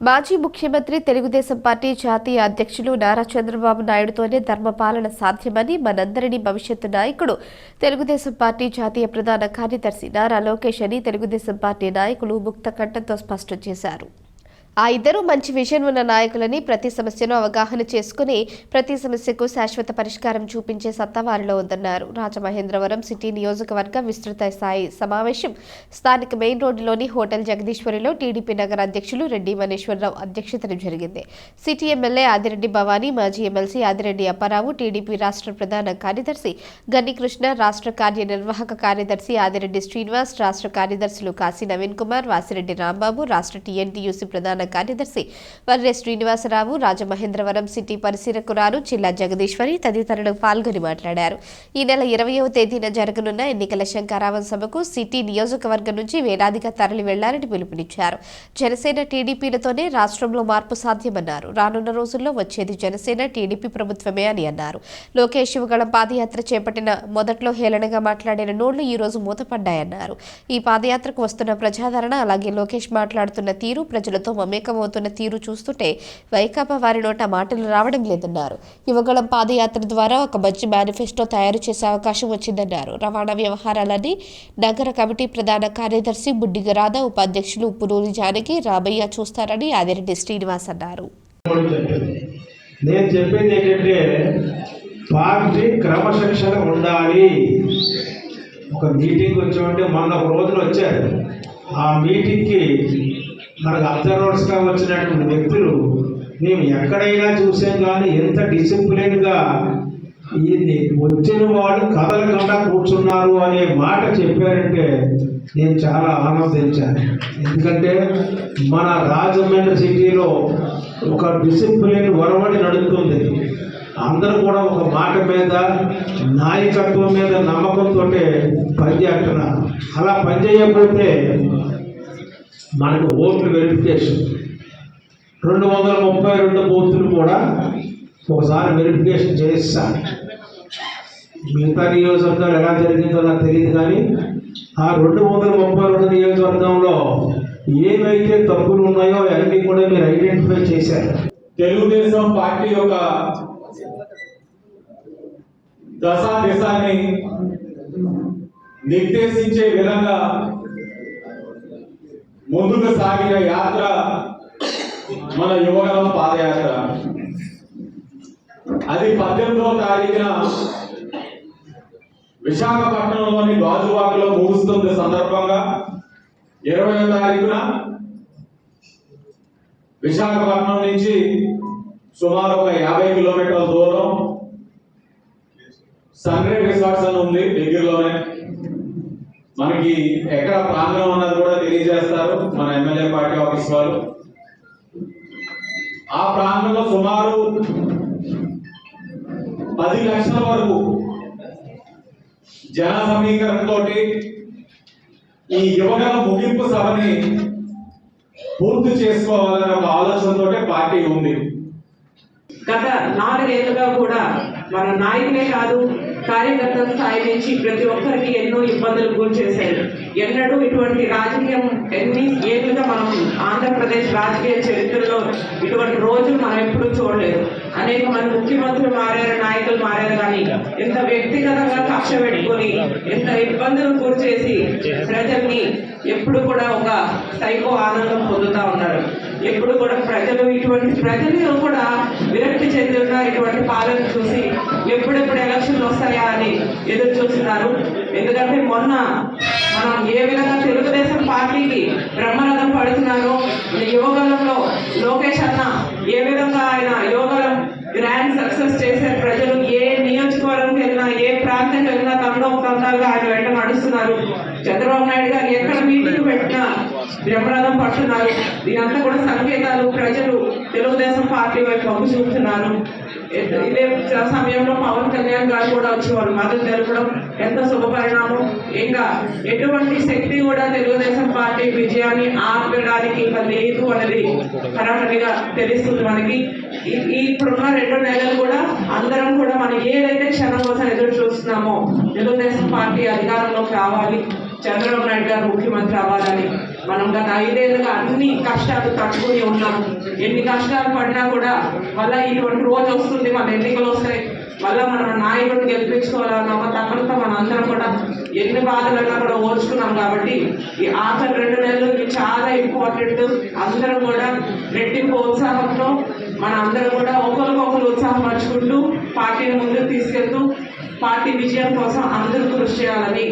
మాజీ ముఖ్యమంత్రి తెలుగుదేశం పార్టీ జాతీయ అధ్యక్షులు నారా చంద్రబాబు నాయుడుతోనే ధర్మపాలన సాధ్యమని మనందరినీ భవిష్యత్తు నాయకుడు తెలుగుదేశం పార్టీ జాతీయ ప్రధాన కార్యదర్శి నారా లోకేష్ అని తెలుగుదేశం పార్టీ నాయకులు ముక్త కంఠంతో స్పష్టం చేశారు. ఆ ఇద్దరు మంచి విజన్ ఉన్న నాయకులని ప్రతి సమస్యను అవగాహన చేసుకుని ప్రతి సమస్యకు శాశ్వత పరిష్కారం చూపించే సత్తా వారిలో ఉందన్నారు. రాజమహేంద్రవరం సిటీ నియోజకవర్గ విస్తృత స్థాయి సమావేశం స్థానిక మెయిన్ రోడ్డులోని హోటల్ జగదీశ్వరిలో టీడీపీ నగర అధ్యక్షులు రెడ్డి మనీశ్వరరావు అధ్యక్షతన జరిగింది. సిటీ ఎమ్మెల్యే ఆదిరెడ్డి భవానీ, మాజీ ఎమ్మెల్సీ ఆదిరెడ్డి అప్పారావు, టీడీపీ రాష్ట్ర ప్రధాన కార్యదర్శి గన్నికృష్ణ, రాష్ట్ర కార్యనిర్వాహక కార్యదర్శి ఆదిరెడ్డి శ్రీనివాస్, రాష్ట్ర కార్యదర్శులు కాశీ నవీన్ కుమార్, వాసిరెడ్డి రాంబాబు, రాష్ట్ర టీఎన్టీయూసీ ప్రధాన కార్యదర్శి వర్రె శ్రీనివాసరావు, రాజమహేంద్రవరం సిటీ పరిశీలకురాలు చిల్లా జగదీశ్వరి తదితరులు పాల్గొని మాట్లాడారు. ఈ నెల 20వ తేదీన జరగనున్న ఎన్నికల శంఖారావం సభకు సిటీ నియోజకవర్గం నుంచి వేలాదిగా తరలి వెళ్లాలని పిలుపునిచ్చారు. జనసేన టీడీపీలతోనే రాష్ట్రంలో మార్పు సాధ్యమన్నారు. రానున్న రోజుల్లో వచ్చేది జనసేన టీడీపీ ప్రభుత్వమే అని అన్నారు. లోకేష్ యువగళం పాదయాత్ర చేపట్టిన మొదట్లో హేళనగా మాట్లాడిన నోళ్లు ఈ రోజు మూతపడ్డాయన్నారు. ఈ పాదయాత్రకు వస్తున్న ప్రజాదరణ, అలాగే లోకేష్ మాట్లాడుతున్న తీరు, ప్రజలతో మమేకమవుతున్న తీరు చూస్తుంటే వైకాపా వారి నోట మాటలు రావడం లేదన్నారు. యువగళం పాదయాత్ర ద్వారా ఒక మంచి మేనిఫెస్టో తయారు చేసే అవకాశం వచ్చిందన్నారు. రవాణా వ్యవహారాలని నగర కమిటీ ప్రధాన కార్యదర్శి బుడ్డిగ రాధా, ఉపాధ్యక్షులు ఉప్పునూరి జానకి, రామయ్య చూస్తారని ఆదిరెడ్డి శ్రీనివాస్ అన్నారు. నేను చెప్పేది ఏంటంటే పార్టీ క్రమశిక్షణ ఉండాలి. ఒక మీటింగ్ వచ్చామంటే మొన్న ఒక రోజున వచ్చారు. ఆ మీటింగ్కి మనకు అబ్జర్వర్స్గా వచ్చినటువంటి వ్యక్తులు మేము ఎక్కడైనా చూసాం కానీ ఎంత డిసిప్లిన్గా ఇది వచ్చిన వాళ్ళు కదలకుండా కూర్చున్నారు అనే మాట చెప్పారంటే నేను చాలా ఆనందించాను. ఎందుకంటే మన రాజమండ్రి సిటీలో ఒక డిసిప్లిన్ వరవడి నడుస్తుంది. అందరూ కూడా ఒక మాట మీద, నాయకత్వం మీద నమ్మకంతో పనిచేస్తున్నారు. అలా పనిచేయకపోతే మనకు ఓట్లు వెరిఫికేషన్ 232 బూతులు కూడా ఒకసారి వెరిఫికేషన్ చేయిస్తాను. మిగతా నియోజకవర్గాలు ఎలా జరిగిందో నాకు తెలియదు కానీ ఆ 232 నియోజకవర్గంలో ఏవైతే తప్పులు ఉన్నాయో అవన్నీ కూడా మీరు ఐడెంటిఫై చేశారు. తెలుగుదేశం పార్టీ యొక్క దశాదిశాన్ని నిర్దేశించే విధంగా ముందుకు సాగిన యాత్ర మన యువగళం పాదయాత్ర. అది 18వ తారీఖున విశాఖపట్నంలోని గాజువాకలో ముగుస్తుంది సందర్భంగా 20వ తారీఖున విశాఖపట్నం నుంచి సుమారు ఒక 50 కిలోమీటర్ల దూరం సన్రైజ్ రిసార్ట్స్ అని ఉంది దగ్గరలోనే. మనకి ఎక్కడ ప్రాంగణం అన్నది కూడా తెలియజేస్తారు మన ఎమ్మెల్యే పార్టీ ఆఫీస్ వాళ్ళు. ఆ ప్రాంగణంలో సుమారు 10 లక్షల వరకు జన సమీకరణతో ఈ యువగళం ముగింపు సభని పూర్తి చేసుకోవాలనే ఒక ఆలోచనతో పార్టీ ఉంది. గత 4 ఏళ్లుగా కూడా మన నాయకులే కాదు, కార్యకర్తల స్థాయి నుంచి ప్రతి ఒక్కరికి ఎన్నో ఇబ్బందులు గురి చేశారు. ఎన్నడూ ఇటువంటి రాజకీయం ఎన్ని ఏళ్ళుగా మనం ఆంధ్రప్రదేశ్ రాజకీయ చరిత్రలో ఇటువంటి రోజులు మనం ఎప్పుడూ చూడలేదు. అనేక మంది ముఖ్యమంత్రులు మారారు, నాయకులు మారారు, కానీ ఎంత వ్యక్తిగతంగా కక్ష పెట్టుకొని ఎంత ఇబ్బందులు గురి చేసి ప్రజల్ని ఎప్పుడు కూడా ఒక సైకో ఆనందం పొందుతూ ఉన్నారు. ఎప్పుడు కూడా ఇటువంటి ప్రజలు కూడా విరక్తి చెందుతున్న ఇటువంటి పాలన చూసి ఎప్పుడెప్పుడు ఎలక్షన్లు వస్తాయా అని ఎదురు చూస్తున్నారు. ఎందుకంటే మొన్న మనం ఏ విధంగా తెలుగుదేశం పార్టీకి బ్రహ్మరథం పడుతున్నారో, యువగళంలో లోకేష్ అన్న ఏ విధంగా ఆయన యువగళం గ్రాండ్ సక్సెస్ చేసే ప్రజలు ఏ నియోజకవర్గంకి వెళ్ళినా, ఏ ప్రాంతానికి వెళ్ళినా తండాలుగా ఆయన వెంట నడుస్తున్నారు. చంద్రబాబు నాయుడు గారు ఎక్కడ మీటింగ్ పెట్టినా బ్రహ్మరథం పడుతున్నారు. దీనంతా కూడా సంకేతాలు. ప్రజలు తెలుగుదేశం పార్టీ వైపు మొగ్గు చూపుతున్నారు. ఇదే సమయంలో పవన్ కళ్యాణ్ గారు కూడా వచ్చి వాళ్ళు మద్దతు తెలపడం ఎంత శుభపరిణామం. ఇంకా ఎటువంటి శక్తి కూడా తెలుగుదేశం పార్టీ విజయాన్ని ఆపడానికి లేదు అనేది ఖరాఖరిగా తెలుస్తుంది మనకి. ఇప్పుడున్న 2 నెలలు కూడా అందరం కూడా మనం ఏదైతే క్షణం కోసం ఎదురు చూస్తున్నామో, తెలుగుదేశం పార్టీ అధికారంలోకి రావాలి, చంద్రబాబు నాయుడు గారు ముఖ్యమంత్రి అవ్వాలని మనం గత 5 ఏళ్ళుగా అన్ని కష్టాలు తట్టుకుని ఉన్నాము. ఎన్ని కష్టాలు పడినా కూడా మళ్ళీ ఇటువంటి రోజు వస్తుంది, మన ఎన్నికలు వస్తాయి, మళ్ళీ మన నాయకుడిని గెలిపించుకోవాలన్న ఒక తపనతో మన అందరం కూడా ఎన్ని బాధలైనా కూడా ఓర్చుకున్నాం. కాబట్టి ఈ ఆఖరి 2 నెలలు ఇవి చాలా ఇంపార్టెంట్. అందరం కూడా రెట్టింపు ఉత్సాహంతో మన అందరం కూడా ఒకరికొకరు ఉత్సాహపరుచుకుంటూ పార్టీని ముందుకు తీసుకెళ్తూ పార్టీ విజయం కోసం అందరూ కృషి చేయాలని